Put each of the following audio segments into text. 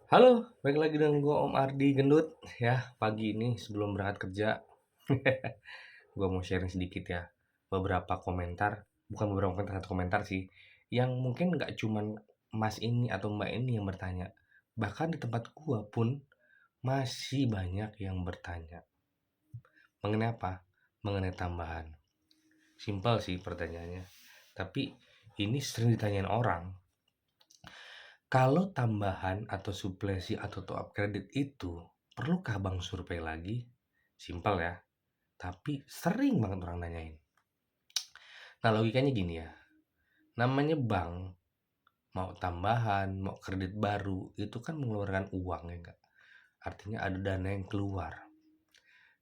Halo, balik lagi dengan gua Om Ardi Gendut ya. Pagi ini sebelum berangkat kerja, gua mau sharing sedikit ya. Beberapa komentar, bukan beberapa komentar, satu komentar sih, yang mungkin nggak cuman Mas ini atau Mbak ini yang bertanya. Bahkan di tempat gua pun masih banyak yang bertanya. Mengenai apa? Mengenai tambahan. Simpel sih pertanyaannya. Tapi ini sering ditanyain orang. Kalau tambahan atau suplesi atau top up kredit itu, perlukah Bang survei lagi? Simpel ya, tapi sering banget orang nanyain. Nah, logikanya gini ya, namanya bank, mau tambahan, mau kredit baru, itu kan mengeluarkan uang ya enggak? Artinya ada dana yang keluar.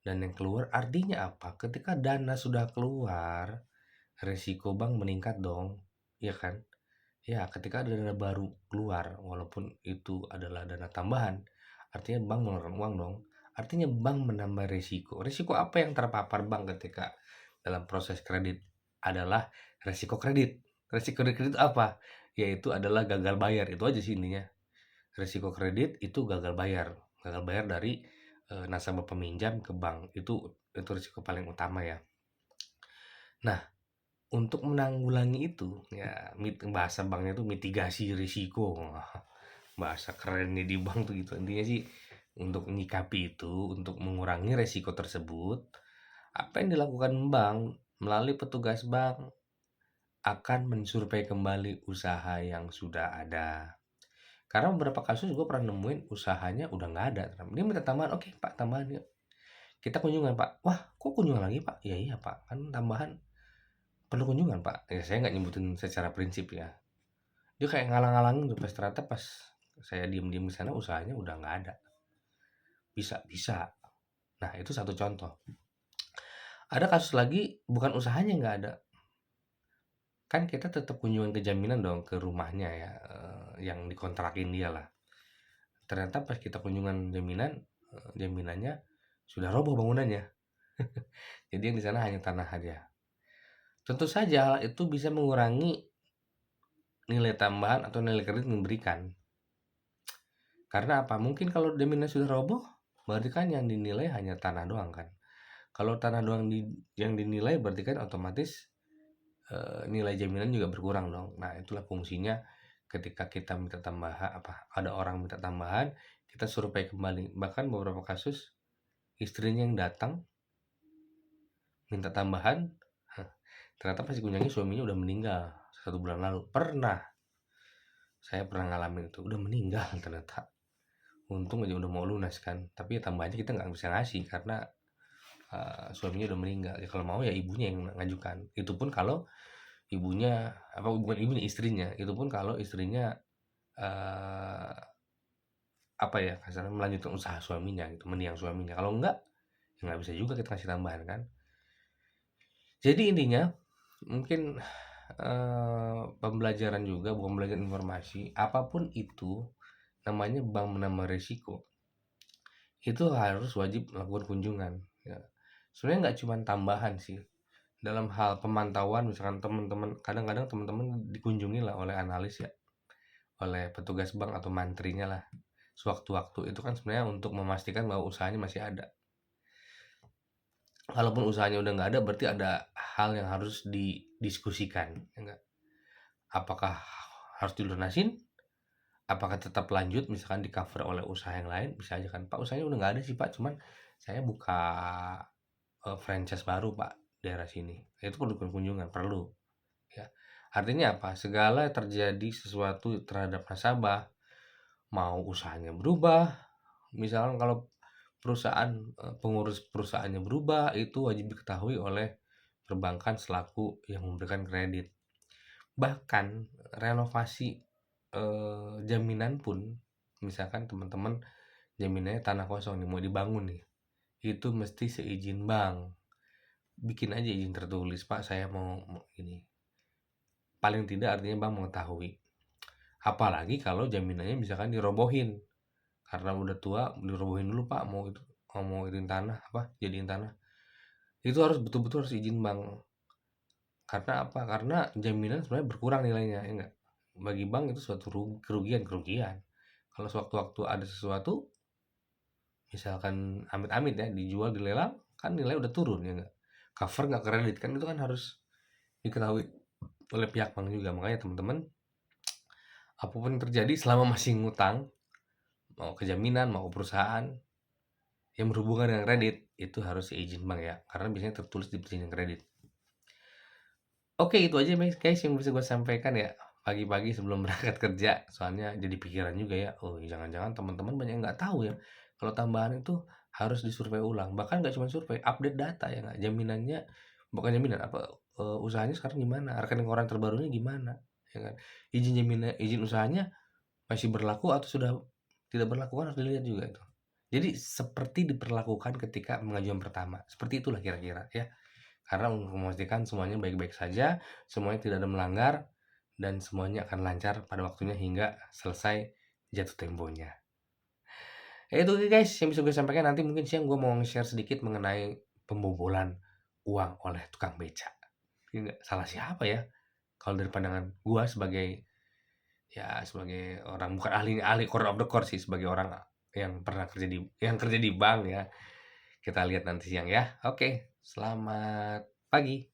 Dan yang keluar artinya apa? Ketika dana sudah keluar, resiko bank meningkat dong, ya kan? Ya, ketika ada dana baru keluar, walaupun itu adalah dana tambahan, artinya bank mengeluarkan uang dong. Artinya bank menambah risiko. Risiko apa yang terpapar bank ketika dalam proses kredit adalah risiko kredit. Risiko kredit apa? Yaitu adalah gagal bayar. Itu aja sih intinya. Risiko kredit itu gagal bayar. Gagal bayar dari nasabah peminjam ke bank. Itu risiko paling utama ya. Nah, untuk menanggulangi itu, ya bahasa banknya itu mitigasi risiko. Wah, bahasa kerennya di bank tuh gitu. Intinya sih untuk menyikapi itu, untuk mengurangi resiko tersebut, apa yang dilakukan bank melalui petugas bank akan mensurvei kembali usaha yang sudah ada. Karena beberapa kasus gue pernah nemuin usahanya udah nggak ada. Dia minta tambahan, oke Pak tambahan yuk. Kita kunjungan Pak. Wah kok kunjungan lagi Pak? Ya iya Pak, kan tambahan perlu kunjungan Pak. Ya saya nggak nyebutin secara prinsip ya. Dia kayak ngalang-ngalangin tuh pas ternyata pas saya diem-diem di sana usahanya udah nggak ada. Bisa, bisa. Nah, itu satu contoh. Ada kasus lagi bukan usahanya nggak ada. Kan kita tetap kunjungan ke jaminan dong ke rumahnya ya, yang dikontrakin dia lah. Ternyata pas kita kunjungan jaminan, jaminannya sudah roboh bangunannya. Jadi yang di sana hanya tanah aja. Tentu saja hal itu bisa mengurangi nilai tambahan atau nilai kredit yang diberikan. Karena apa? Mungkin kalau jaminan sudah roboh, berarti kan yang dinilai hanya tanah doang kan. Kalau tanah doang yang dinilai berarti kan otomatis nilai jaminan juga berkurang dong. Nah, itulah fungsinya ketika kita minta tambahan ada orang minta tambahan, kita survei kembali. Bahkan beberapa kasus istrinya yang datang minta tambahan, ternyata pas dikunjungi suaminya udah meninggal 1 bulan lalu. Saya pernah ngalamin itu, udah meninggal ternyata. Untung aja udah mau lunas kan, tapi ya tambahannya kita nggak bisa ngasih karena suaminya udah meninggal. Ya kalau mau ya ibunya yang ngajukan. Itu pun kalau ibunya apa bukan ibunya istrinya, itu pun kalau istrinya eh, apa ya kasarnya melanjutkan usaha suaminya gitu, mendiang suaminya. Kalau enggak, ya nggak bisa juga kita kasih tambahan kan. Jadi intinya mungkin pembelajaran juga, bukan belajar informasi, apapun itu namanya bank menambah resiko. Itu harus wajib melakukan kunjungan. Ya. Sebenarnya nggak cuma tambahan sih. Dalam hal pemantauan, misalkan teman-teman, kadang-kadang teman-teman dikunjungi lah oleh analis ya, oleh petugas bank atau mantrinya lah. Sewaktu-waktu itu kan sebenarnya untuk memastikan bahwa usahanya masih ada. Kalaupun usahanya udah nggak ada, berarti ada hal yang harus didiskusikan. Ya nggak? Apakah harus dilunasin? Apakah tetap lanjut misalkan di cover oleh usaha yang lain? Bisa aja kan, Pak usahanya udah nggak ada sih Pak, cuman saya buka franchise baru Pak daerah sini. Itu perlu kunjungan, perlu. Ya. Artinya apa? Segala terjadi sesuatu terhadap nasabah, mau usahanya berubah, misalkan kalau perusahaan pengurus perusahaannya berubah, itu wajib diketahui oleh perbankan selaku yang memberikan kredit. Bahkan renovasi jaminan pun, misalkan teman-teman jaminannya tanah kosong nih mau dibangun nih, itu mesti seizin bank. Bikin aja izin tertulis, Pak saya mau ini. Paling tidak artinya bank mengetahui. Apalagi kalau jaminannya misalkan dirobohin. Karena udah tua, dirobohin dulu Pak, mau ituin tanah, jadiin tanah. Itu harus betul-betul harus izin bank. Karena apa? Karena jaminan sebenarnya berkurang nilainya, ya enggak? Bagi bank itu suatu kerugian. Kalau sewaktu-waktu ada sesuatu, misalkan amit-amit ya, dijual, dilelang, kan nilai udah turun, ya nggak? Cover nggak kredit, kan itu kan harus diketahui oleh pihak bank juga. Makanya teman-teman, apapun yang terjadi selama masih ngutang, mau ke jaminan, mau ke perusahaan, yang berhubungan dengan kredit, itu harus izin bank ya, karena biasanya tertulis di perjanjian kredit. Oke, itu aja guys yang bisa gue sampaikan ya, pagi-pagi sebelum berangkat kerja. Soalnya jadi pikiran juga ya, oh jangan-jangan teman-teman banyak yang nggak tahu ya, kalau tambahan itu harus disurvei ulang. Bahkan nggak cuma survei, update data ya nggak, jaminannya, bukan jaminan, usahanya sekarang gimana, rekening orang terbarunya gimana, ya kan. Izin usahanya masih berlaku atau sudah tidak berlaku, kan harus dilihat juga itu. Jadi seperti diperlakukan ketika pengajuan pertama, seperti itulah kira-kira ya. Karena untuk memastikan semuanya baik-baik saja, semuanya tidak ada melanggar, dan semuanya akan lancar pada waktunya hingga selesai jatuh temponya. Ya itu guys yang bisa gue sampaikan. Nanti mungkin siang gue mau share sedikit mengenai pembobolan uang oleh tukang beca. Ini nggak salah siapa ya? Kalau dari pandangan gue sebagai, ya sebagai orang bukan ahli core of the core sih, sebagai orang yang pernah kerja di bank ya. Kita lihat nanti siang ya. Oke, selamat pagi.